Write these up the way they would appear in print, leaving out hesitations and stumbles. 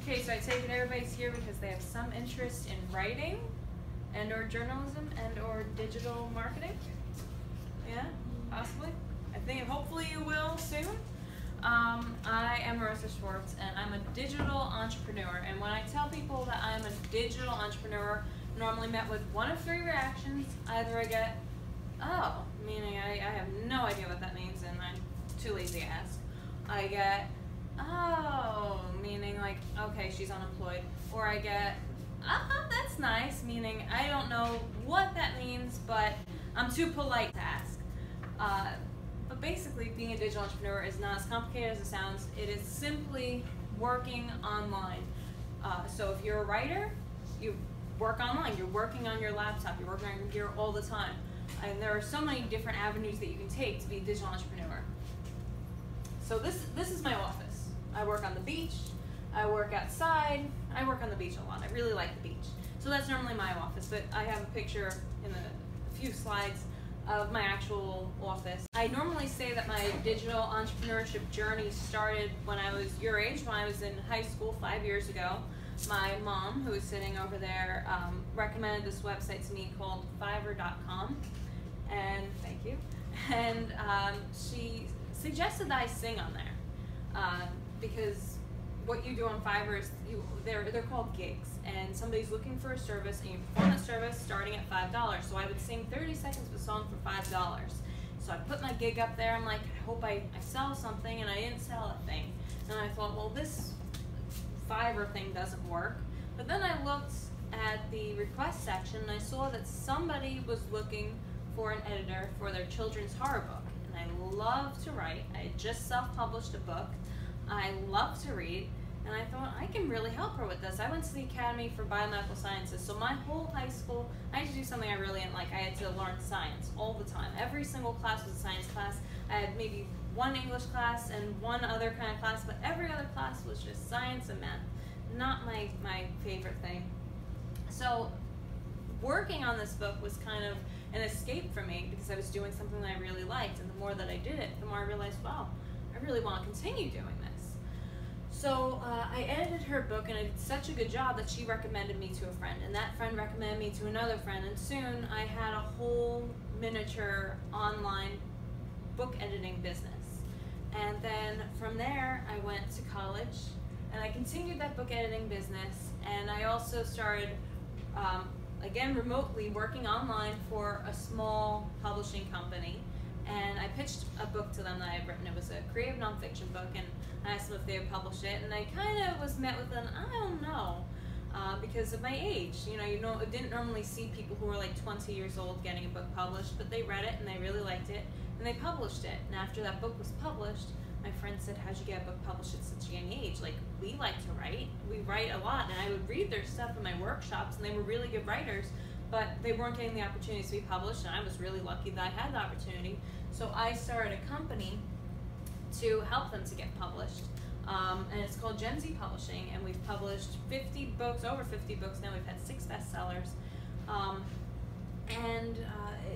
Okay, so I take it everybody's here because they have some interest in writing and or journalism and or digital marketing. Yeah, possibly. I think hopefully you will soon. I am Morissa Schwartz and I'm a digital entrepreneur, and when I tell people that I'm a digital entrepreneur, I'm normally met with one of three reactions. Either I get, oh, meaning I have no idea what that means and I'm too lazy to ask. I get, oh, meaning like, okay, she's unemployed. Or I get, that's nice, meaning I don't know what that means, but I'm too polite to ask. But basically, being a digital entrepreneur is not as complicated as it sounds. It is simply working online. So if you're a writer, you work online. You're working on your laptop. You're working on your computer all the time. And there are so many different avenues that you can take to be a digital entrepreneur. So this is my office. I work on the beach. I work outside. I work on the beach a lot. I really like the beach. So that's normally my office, but I have a picture in a few slides of my actual office. I normally say that my digital entrepreneurship journey started when I was your age, when I was in high school 5 years ago. My mom, who is sitting over there, recommended this website to me called Fiverr.com, and thank you. And she suggested that I sing on there because what you do on Fiverr is they're called gigs, and somebody's looking for a service and you perform that service starting at $5. So I would sing 30 seconds of a song for $5. So I put my gig up there. I'm like, I hope I sell something, and I didn't sell a thing. And I thought, well, this Fiverr thing doesn't work. But then I looked at the request section and I saw that somebody was looking for an editor for their children's horror book. And I love to write. I just self-published a book. I love to read, and I thought I can really help her with this. I went to the Academy for Biomedical Sciences, so my whole high school, I had to do something I really didn't like. I had to learn science all the time. Every single class was a science class. I had maybe one English class and one other kind of class, but every other class was just science and math. Not my favorite thing. So working on this book was kind of an escape for me because I was doing something that I really liked, and the more that I did it, the more I realized, wow, I really want to continue doing this. So I edited her book, and I did such a good job that she recommended me to a friend, and that friend recommended me to another friend, and soon I had a whole miniature online book editing business. And then from there I went to college and I continued that book editing business, and I also started again remotely working online for a small publishing company. And I pitched a book to them that I had written. It was a creative nonfiction book, and I asked them if they would publish it, and I kind of was met with an I don't know, because of my age. You know, I didn't normally see people who were like 20 years old getting a book published, but they read it and they really liked it, and they published it. And after that book was published, my friend said, "How'd you get a book published at such a young age? Like, we like to write. We write a lot," and I would read their stuff in my workshops, and they were really good writers, but they weren't getting the opportunities to be published, and I was really lucky that I had the opportunity. So I started a company to help them to get published, and it's called Gen Z Publishing, and we've published 50 books, over 50 books now. We've had 6 bestsellers, and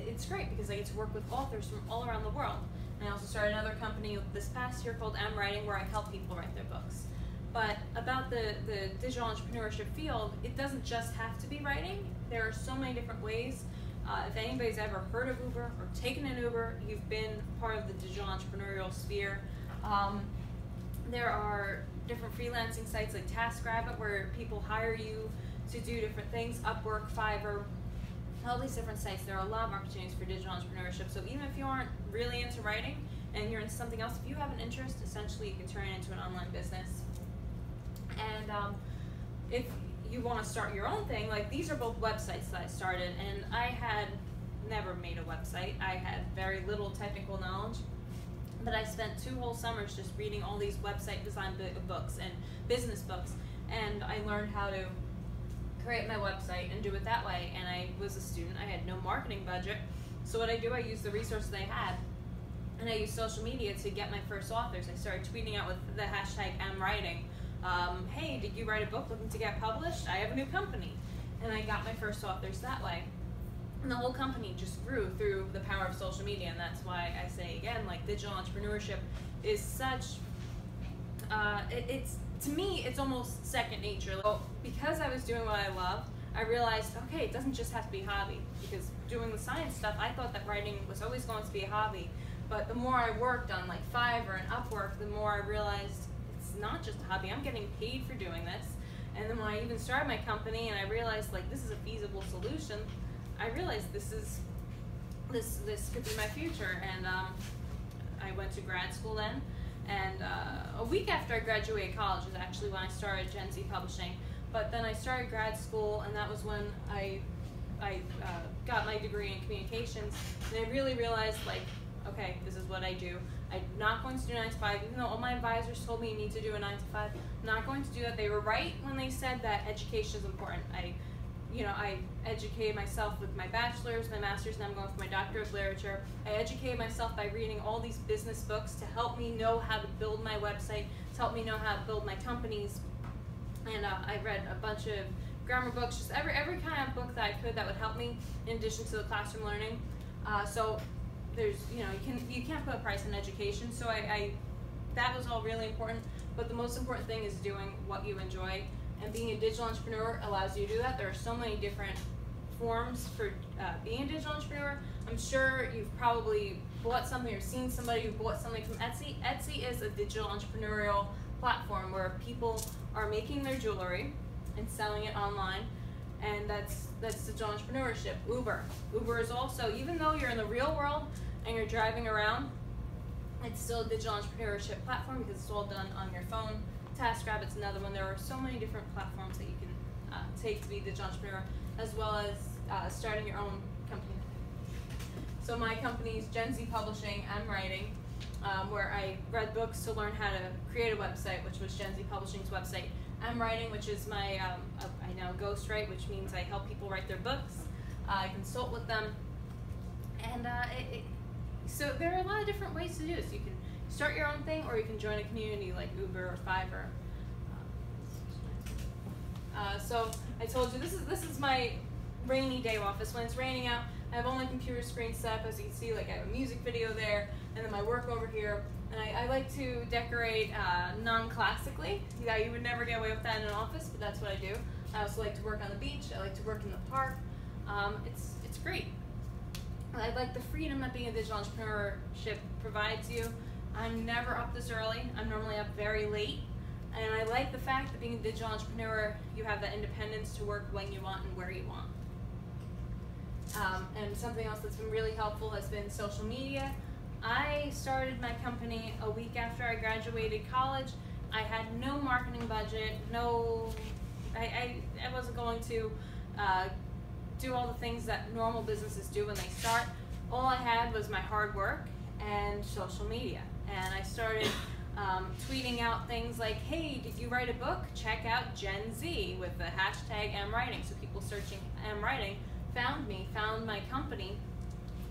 it's great because I get to work with authors from all around the world. And I also started another company this past year called I'm Writing, where I help people write their books. But about the digital entrepreneurship field, it doesn't just have to be writing. There are so many different ways. If anybody's ever heard of Uber or taken an Uber, you've been part of the digital entrepreneurial sphere. There are different freelancing sites like TaskRabbit where people hire you to do different things, Upwork, Fiverr, all these different sites. There are a lot of opportunities for digital entrepreneurship. So even if you aren't really into writing and you're into something else, if you have an interest, essentially you can turn it into an online business. And if you want to start your own thing, like these are both websites that I started, and I had never made a website. I had very little technical knowledge, but I spent 2 whole summers just reading all these website design books and business books, and I learned how to create my website and do it that way. And I was a student, I had no marketing budget, so what I do, I use the resources I had, and I use social media to get my first authors. I started tweeting out with the hashtag I'm Writing. Hey, did you write a book looking to get published? I have a new company. And I got my first authors that way. And the whole company just grew through the power of social media, and that's why I say again, like, digital entrepreneurship is such, to me, it's almost second nature. So because I was doing what I loved, I realized, okay, it doesn't just have to be a hobby. Because doing the science stuff, I thought that writing was always going to be a hobby. But the more I worked on like Fiverr and Upwork, the more I realized it's not just a hobby. I'm getting paid for doing this. And then when I even started my company and I realized like this is a feasible solution, I realized this could be my future. And I went to grad school then. And a week after I graduated college was actually when I started Gen Z Publishing. But then I started grad school, and that was when I got my degree in communications. And I really realized, like, okay, this is what I do. I'm not going to do 9 to 5, even though all my advisors told me you need to do a 9 to 5. I'm not going to do that. They were right when they said that education is important. I educated myself with my bachelor's, my master's, and I'm going for my doctorate of literature. I educated myself by reading all these business books to help me know how to build my website, to help me know how to build my companies. And I read a bunch of grammar books, just every kind of book that I could that would help me in addition to the classroom learning. So there's, you can't put a price on education. So that was all really important. But the most important thing is doing what you enjoy. And being a digital entrepreneur allows you to do that. There are so many different forms for being a digital entrepreneur. I'm sure you've probably bought something or seen somebody who bought something from Etsy. Etsy is a digital entrepreneurial platform where people are making their jewelry and selling it online, and that's digital entrepreneurship. Uber is also, even though you're in the real world and you're driving around, it's still a digital entrepreneurship platform because it's all done on your phone. TaskRabbit's another one. There are so many different platforms that you can take to be a digital entrepreneur, as well as starting your own company. So my company is Gen Z Publishing. I'm writing, where I read books to learn how to create a website, which was Gen Z Publishing's website. I'm writing, which is my, I now ghostwrite, which means I help people write their books. I consult with them. And so there are a lot of different ways to do this. You can start your own thing, or you can join a community like Uber or Fiverr. So I told you, this is my rainy day office. When it's raining out, I have all my computer screens set up. As you can see, like I have a music video there, and then my work over here. And I like to decorate non-classically. Yeah, you would never get away with that in an office, but that's what I do. I also like to work on the beach. I like to work in the park. It's great. I like the freedom that being a digital entrepreneurship provides you. I'm never up this early. I'm normally up very late. And I like the fact that being a digital entrepreneur, you have that independence to work when you want and where you want. And something else that's been really helpful has been social media. I started my company a week after I graduated college. I had no marketing budget, I wasn't going to do all the things that normal businesses do when they start. All I had was my hard work and social media. And I started tweeting out things like, hey, did you write a book? Check out Gen Z with the hashtag #MWriting. So people searching #MWriting found me, found my company,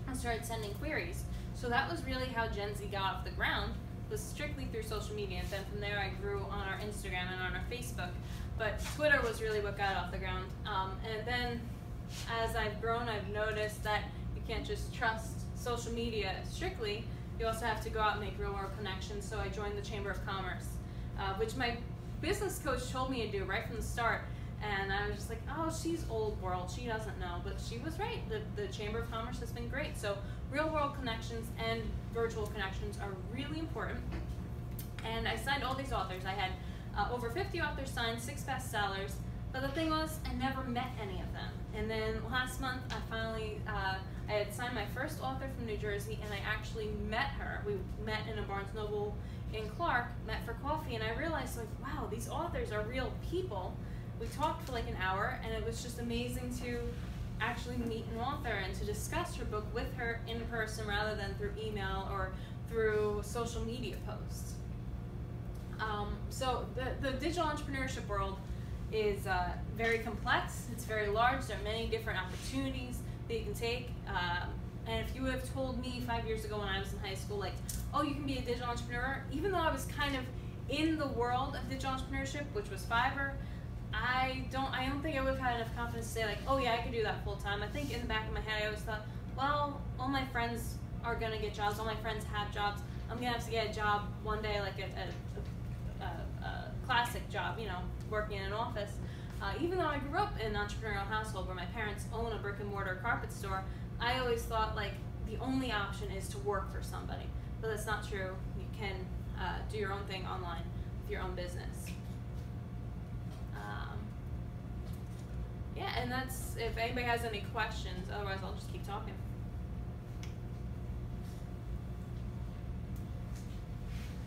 and started sending queries. So that was really how Gen Z got off the ground, was strictly through social media. And then from there I grew on our Instagram and on our Facebook. But Twitter was really what got off the ground. And then as I've grown, I've noticed that you can't just trust social media strictly. You also have to go out and make real world connections. So I joined the Chamber of Commerce, which my business coach told me to do right from the start. And I was just like, oh, she's old world, she doesn't know. But she was right, the Chamber of Commerce has been great. So real world connections and virtual connections are really important. And I signed all these authors. I had over 50 authors signed, 6 bestsellers. But the thing was, I never met any of them. And then last month, I finally, I had signed my first author from New Jersey, and I actually met her. We met in a Barnes Noble in Clark, met for coffee, and I realized, like, wow, these authors are real people. We talked for like an hour, and it was just amazing to actually meet an author and to discuss her book with her in person rather than through email or through social media posts. So the digital entrepreneurship world is very complex, it's very large, there are many different opportunities that you can take. And if you would have told me 5 years ago when I was in high school, like, oh, you can be a digital entrepreneur, even though I was kind of in the world of digital entrepreneurship, which was Fiverr, I don't think I would have had enough confidence to say, like, oh yeah, I could do that full time. I think in the back of my head I always thought, well, all my friends are gonna get jobs, all my friends have jobs, I'm gonna have to get a job one day, like a classic job, you know, working in an office. Even though I grew up in an entrepreneurial household where my parents own a brick and mortar carpet store, I always thought like the only option is to work for somebody. But that's not true. You can do your own thing online with your own business. Yeah, and that's, if anybody has any questions, otherwise I'll just keep talking.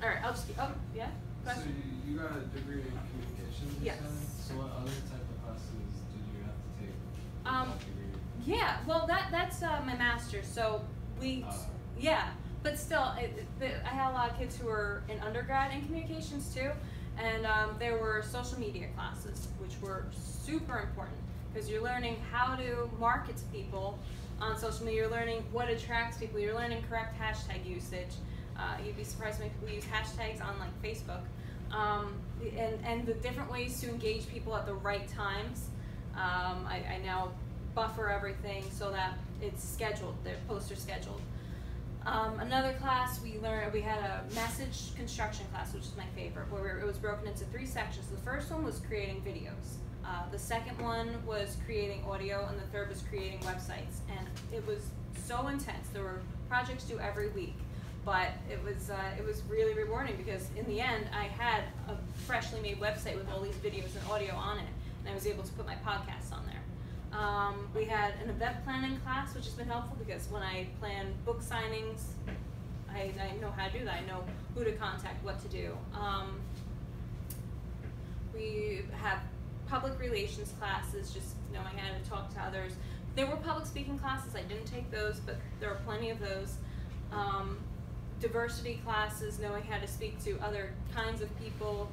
All right, I'll just keep, oh, yeah? Question? So you got a degree in communications? Yes. So what other type of classes did you have to take with that degree? Yeah, well that's my master's, so we, yeah, but still, I had a lot of kids who were in undergrad in communications too, and there were social media classes, which were super important, because you're learning how to market to people on social media, you're learning what attracts people, you're learning correct hashtag usage. You'd be surprised when people use hashtags on like Facebook, and the different ways to engage people at the right times. I now buffer everything so that it's scheduled, the posts are scheduled. Another class we had a message construction class, which is my favorite, where it was broken into 3 sections. The first one was creating videos. The second one was creating audio, and the third was creating websites. And it was so intense. There were projects due every week, but it was really rewarding, because in the end I had a freshly made website with all these videos and audio on it, and I was able to put my podcasts on there. We had an event planning class, which has been helpful, because when I plan book signings, I know how to do that. I know who to contact, what to do. We have public relations classes, just knowing how to talk to others. There were public speaking classes. I didn't take those, but there are plenty of those. Diversity classes, knowing how to speak to other kinds of people.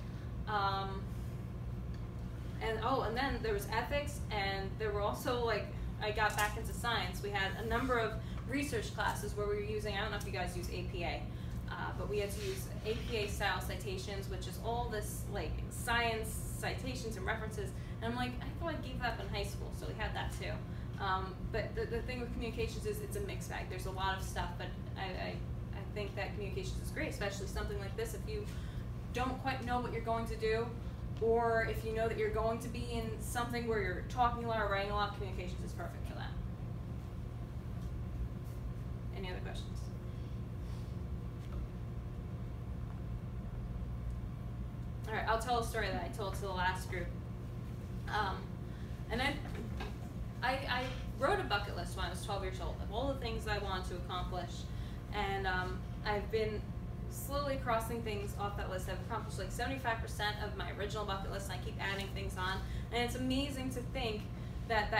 And then there was ethics, and there were also, like, I got back into science. We had a number of research classes where we were using, I don't know if you guys use APA, but we had to use APA style citations, which is all this like science citations and references. And I'm like, I thought I gave that up in high school, so we had that too. But the thing with communications is it's a mixed bag. There's a lot of stuff, but I think that communications is great, especially something like this. If you don't quite know what you're going to do, or if you know that you're going to be in something where you're talking a lot or writing a lot, communications is perfect for that. Any other questions? All right, I'll tell a story that I told to the last group. And I wrote a bucket list when I was 12 years old of all the things I wanted to accomplish, and I've been slowly crossing things off that list. I've accomplished like 75% of my original bucket list, and I keep adding things on. And it's amazing to think that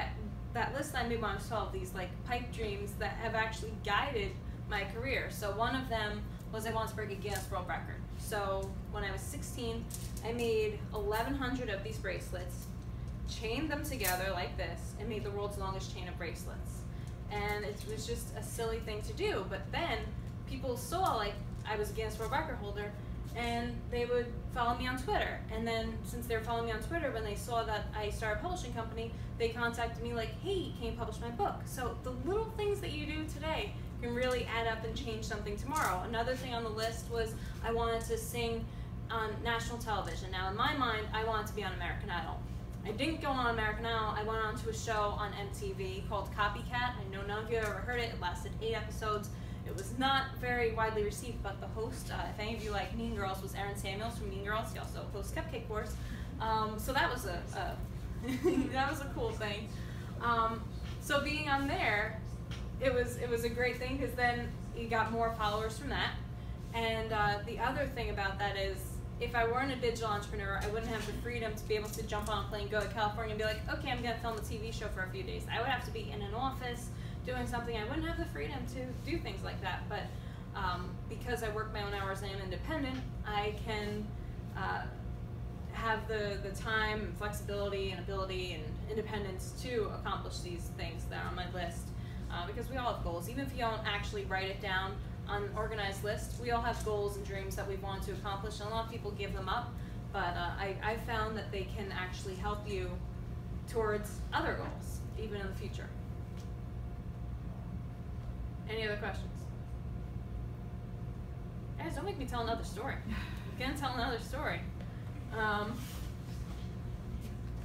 that list I made when I was 12, these like pipe dreams that have actually guided my career. So one of them was I wanted to break a Guinness World Record. So when I was 16, I made 1,100 of these bracelets, chained them together like this, and made the world's longest chain of bracelets. And it was just a silly thing to do, but then people saw like I was a Guinness World Record holder, and they would follow me on Twitter. And then since they were following me on Twitter, when they saw that I started a publishing company, they contacted me like, hey, can you publish my book? So the little things that you do today can really add up and change something tomorrow. Another thing on the list was I wanted to sing on national television. Now in my mind, I wanted to be on American Idol. I didn't go on American Idol. I went on to a show on MTV called Copycat. I know none of you have ever heard it. It lasted 8 episodes. It was not very widely received, but the host, if any of you like Mean Girls, was Aaron Samuels from Mean Girls. He also hosts Cupcake Wars. So that was that was a cool thing. So being on there, it was a great thing, because then you got more followers from that. And the other thing about that is, if I weren't a digital entrepreneur, I wouldn't have the freedom to be able to jump on a plane, go to California, and be like, okay, I'm going to film a TV show for a few days. I would have to be in an office doing something. I wouldn't have the freedom to do things like that. But because I work my own hours and I'm independent, I can have the time, and flexibility, and ability, and independence to accomplish these things that are on my list. Because we all have goals. Even if you don't actually write it down on an organized list, we all have goals and dreams that we want to accomplish, and a lot of people give them up, but I found that they can actually help you towards other goals, even in the future. Any other questions? Guys, don't make me tell another story. I'm gonna tell another story.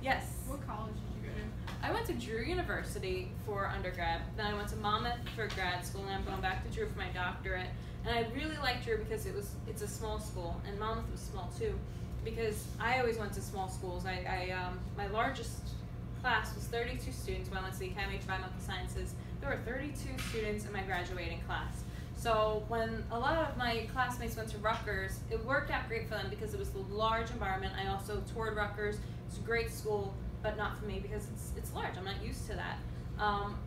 Yes. What college did you go to? I went to Drew University for undergrad. Then I went to Monmouth for grad school, and I'm going back to Drew for my doctorate. And I really liked Drew because it's a small school, and Monmouth was small too. Because I always went to small schools. My largest class was 32 students when I went to the Academy of Biomedical Sciences. There were 32 students in my graduating class. So when a lot of my classmates went to Rutgers, it worked out great for them because it was a large environment. I also toured Rutgers. It's a great school, but not for me because it's large. I'm not used to that.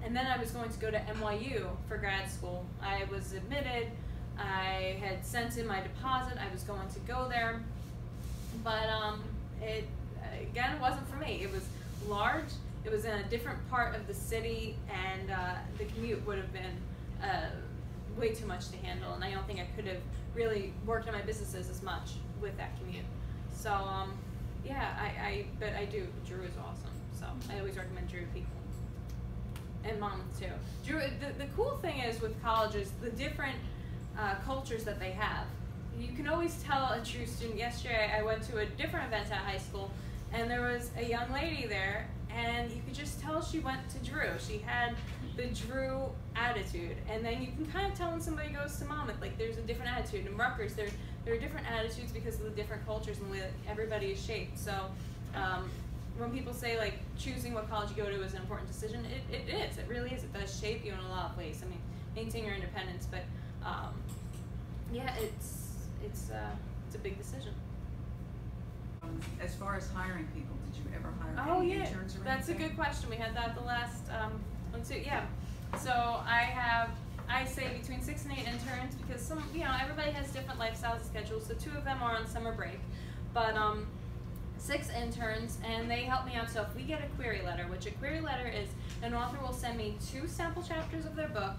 And then I was going to go to NYU for grad school. I was admitted. I had sent in my deposit. I was going to go there. But it wasn't for me. It was large. It was in a different part of the city, and the commute would have been way too much to handle. And I don't think I could have really worked on my businesses as much with that commute. So yeah, but I do. Drew is awesome. So I always recommend Drew to people, and Monmouth too. Drew. The cool thing is with colleges, the different cultures that they have. You can always tell a true student. Yesterday I went to a different event at high school, and there was a young lady there, and you could just tell she went to Drew. She had the Drew attitude, and then you can kind of tell when somebody goes to Monmouth, like there's a different attitude. In Rutgers, there are different attitudes because of the different cultures and the way that everybody is shaped. So when people say like choosing what college you go to is an important decision, it is. It really is. It does shape you in a lot of ways. I mean, maintain your independence, but yeah, it's a big decision. As far as hiring people, did you ever hire any interns or that's anything? a good question. We had that the last one too. Yeah. So I say between 6 and 8 interns because everybody has different lifestyles and schedules. So 2 of them are on summer break, but 6 interns, and they help me out. So if we get a query letter, which a query letter is, an author will send me 2 sample chapters of their book,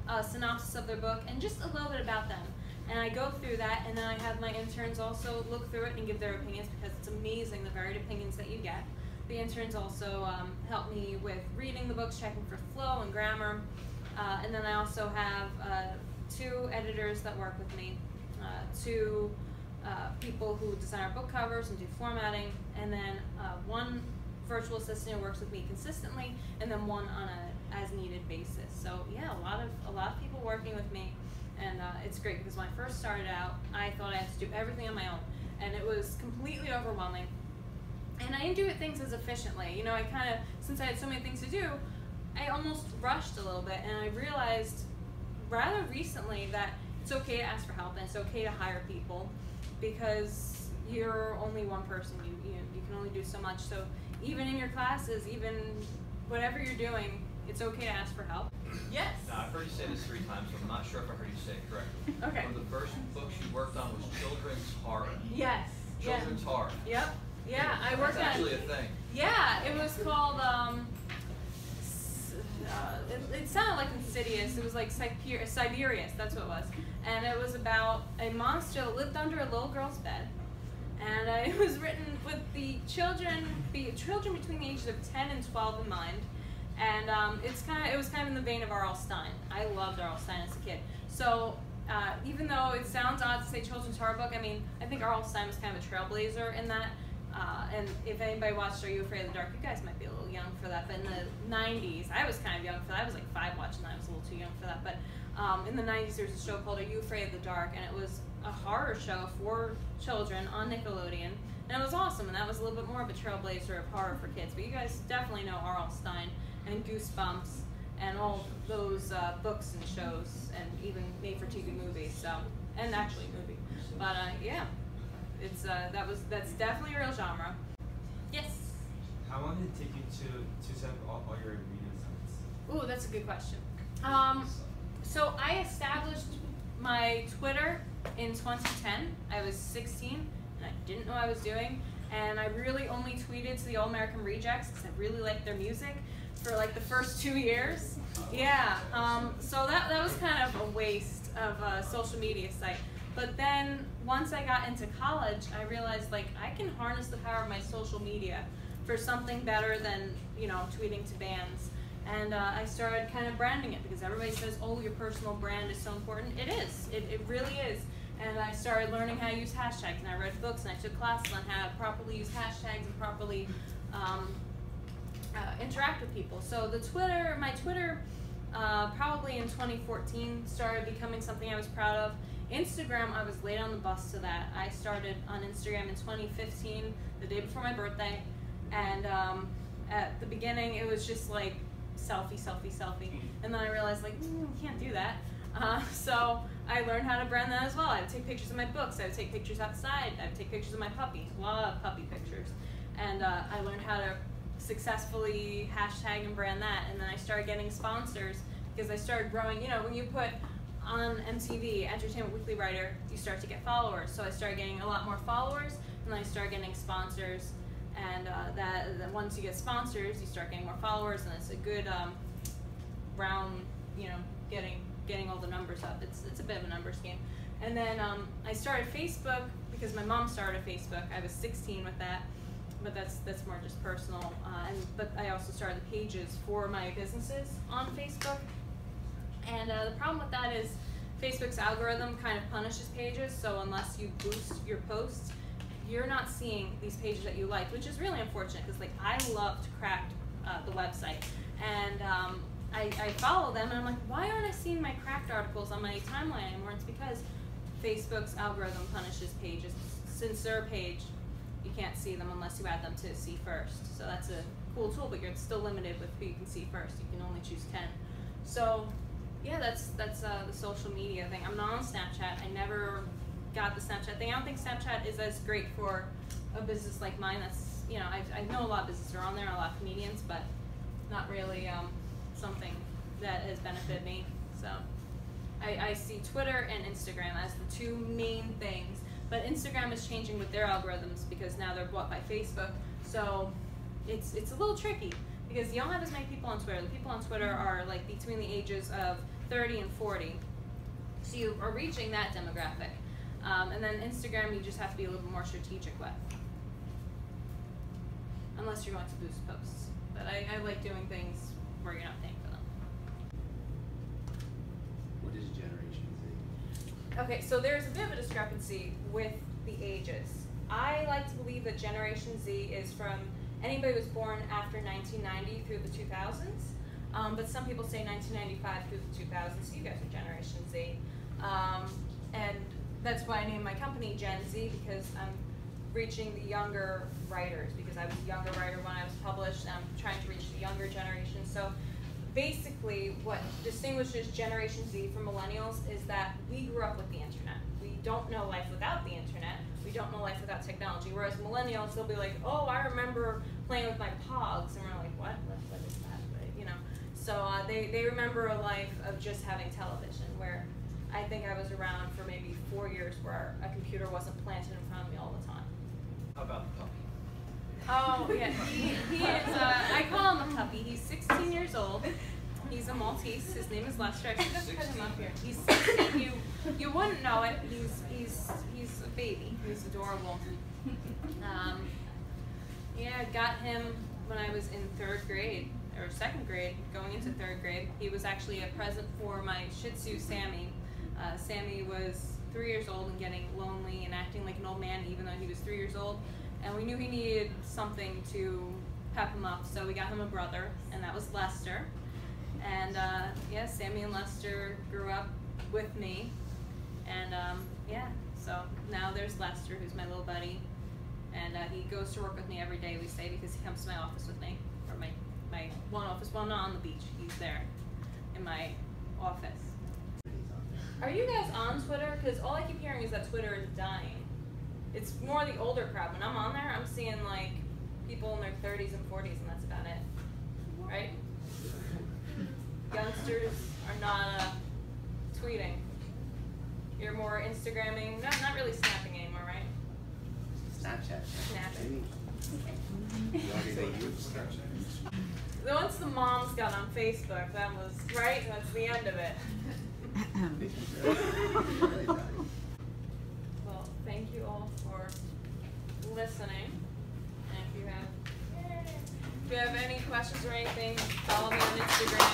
a synopsis of their book, and just a little bit about them. And I go through that, and then I have my interns also look through it and give their opinions because it's amazing the varied opinions that you get. The interns also help me with reading the books, checking for flow and grammar. And then I also have 2 editors that work with me, 2 people who design our book covers and do formatting, and then 1 virtual assistant who works with me consistently, and then 1 on a as-needed basis. So yeah, a lot of people working with me. And it's great because when I first started out, I thought I had to do everything on my own, and it was completely overwhelming. And I didn't do things as efficiently. I kind of, since I had so many things to do, I almost rushed a little bit, and I realized rather recently that it's okay to ask for help and it's okay to hire people because you're only one person. You can only do so much. So even in your classes, even whatever you're doing, it's okay to ask for help. Yes. Now, I've heard you say this 3 times, so I'm not sure if I heard you say it correctly. Okay. One of the first books you worked on was children's horror. Yes. Children's horror. Yep. Yeah, I worked on. That's actually a thing. Yeah, it was called. It sounded like Insidious. It was like Siberius. That's what it was. And it was about a monster that lived under a little girl's bed. And it was written with the children between the ages of 10 and 12 in mind. And it was kind of in the vein of R.L. Stine. I loved R.L. Stine as a kid. So even though it sounds odd to say children's horror book, I mean, I think R.L. Stine was kind of a trailblazer in that. And if anybody watched Are You Afraid of the Dark, you guys might be a little young for that. But in the 90s, I was kind of young for that. I was like 5 watching that. I was a little too young for that. But in the 90s, there was a show called Are You Afraid of the Dark? And it was a horror show for children on Nickelodeon. And it was awesome. And that was a little bit more of a trailblazer of horror for kids. But you guys definitely know R.L. Stine and Goosebumps and all those books and shows and even made-for-TV movies. So, and actually a movie. But yeah. It's that's definitely a real genre. Yes. How long did it take you to set up all your reading sites? Ooh, that's a good question. So I established my Twitter in 2010. I was 16 and I didn't know what I was doing, and I really only tweeted to the All American Rejects because I really liked their music for like the first 2 years. Yeah. So that was kind of a waste of a social media site. But then once I got into college, I realized like I can harness the power of my social media for something better than tweeting to bands. And I started kind of branding it because everybody says, oh, your personal brand is so important. It is. It really is. And I started learning how to use hashtags, and I read books, and I took classes on how to properly use hashtags and properly interact with people. So my Twitter, probably in 2014 started becoming something I was proud of. Instagram, I was late on the bus to that. I started on Instagram in 2015, the day before my birthday, and at the beginning it was just like selfie, selfie, selfie, and then I realized like, you can't do that. So I learned how to brand that as well. I would take pictures of my books, I would take pictures outside, I would take pictures of my puppy, a lot of puppy pictures, and I learned how to successfully hashtag and brand that, and then I started getting sponsors because I started growing. You know, when you put on MTV, Entertainment Weekly Writer, you start to get followers. So I started getting a lot more followers, and then I started getting sponsors, and then once you get sponsors, you start getting more followers, and it's a good round, you know, getting all the numbers up. It's a bit of a numbers game. And then I started Facebook because my mom started Facebook. I was 16 with that, but that's more just personal. But I also started the pages for my businesses on Facebook. And the problem with that is Facebook's algorithm kind of punishes pages, so unless you boost your posts, you're not seeing these pages that you like, which is really unfortunate because like I loved Cracked, the website, and I follow them, and I'm like, why aren't I seeing my Cracked articles on my timeline anymore? It's because Facebook's algorithm punishes pages. Since they're a page, you can't see them unless you add them to see first. So that's a cool tool, but you're still limited with who you can see first. You can only choose 10. So yeah, that's the social media thing. I'm not on Snapchat. I never got the Snapchat thing. I don't think Snapchat is as great for a business like mine. That's, you know, I know a lot of businesses are on there, a lot of comedians, but not really something that has benefited me. So I see Twitter and Instagram as the two main things, but Instagram is changing with their algorithms because now they're bought by Facebook. So it's a little tricky because you don't have as many people on Twitter. The people on Twitter are like between the ages of 30 and 40. So you are reaching that demographic. And then Instagram, you just have to be a little bit more strategic with. Unless you're going to boost posts. But I like doing things where you're not paying for them. What is Generation Z? Okay, so there's a bit of a discrepancy with the ages. I like to believe that Generation Z is from anybody who was born after 1990 through the 2000s. But some people say 1995 through the 2000s, so you guys are Generation Z. And that's why I named my company Gen Z, because I'm reaching the younger writers, because I was a younger writer when I was published, and I'm trying to reach the younger generation. So basically what distinguishes Generation Z from millennials is that we grew up with the internet. We don't know life without the internet. We don't know life without technology. Whereas millennials, they'll be like, oh, I remember playing with my pogs, and we're like, what is that? But, you know, so they remember a life of just having television, where I think I was around for maybe 4 years where a computer wasn't planted in front of me all the time. How about the puppy? Oh, yeah, he is, I call him a puppy. He's 16 years old. He's a Maltese. His name is Lester. I should just put him up here. He's 16. You wouldn't know it. He's a baby. He's adorable. Yeah, I got him when I was in 3rd grade, or 2nd grade, going into 3rd grade. He was actually a present for my Shih Tzu, Sammy. Sammy was 3 years old and getting lonely and acting like an old man even though he was 3 years old. And we knew he needed something to pep him up, so we got him a brother, and that was Lester. And yeah, Sammy and Lester grew up with me. And yeah, so now there's Lester, who's my little buddy. And he goes to work with me every day, we say, because he comes to my office with me. Or my one office, well, not on the beach. He's there in my office. Are you guys on Twitter? Because all I keep hearing is that Twitter is dying. It's more the older crowd. When I'm on there, I'm seeing like people in their 30s and 40s, and that's about it. Right? Youngsters are not tweeting. You're more Instagramming, not really snapping anymore, right? Snapchat. Snapping. Snapchat. Once the moms got on Facebook, that was, right? That's the end of it. Well, thank you all for listening. And if you have any questions or anything, follow me on Instagram.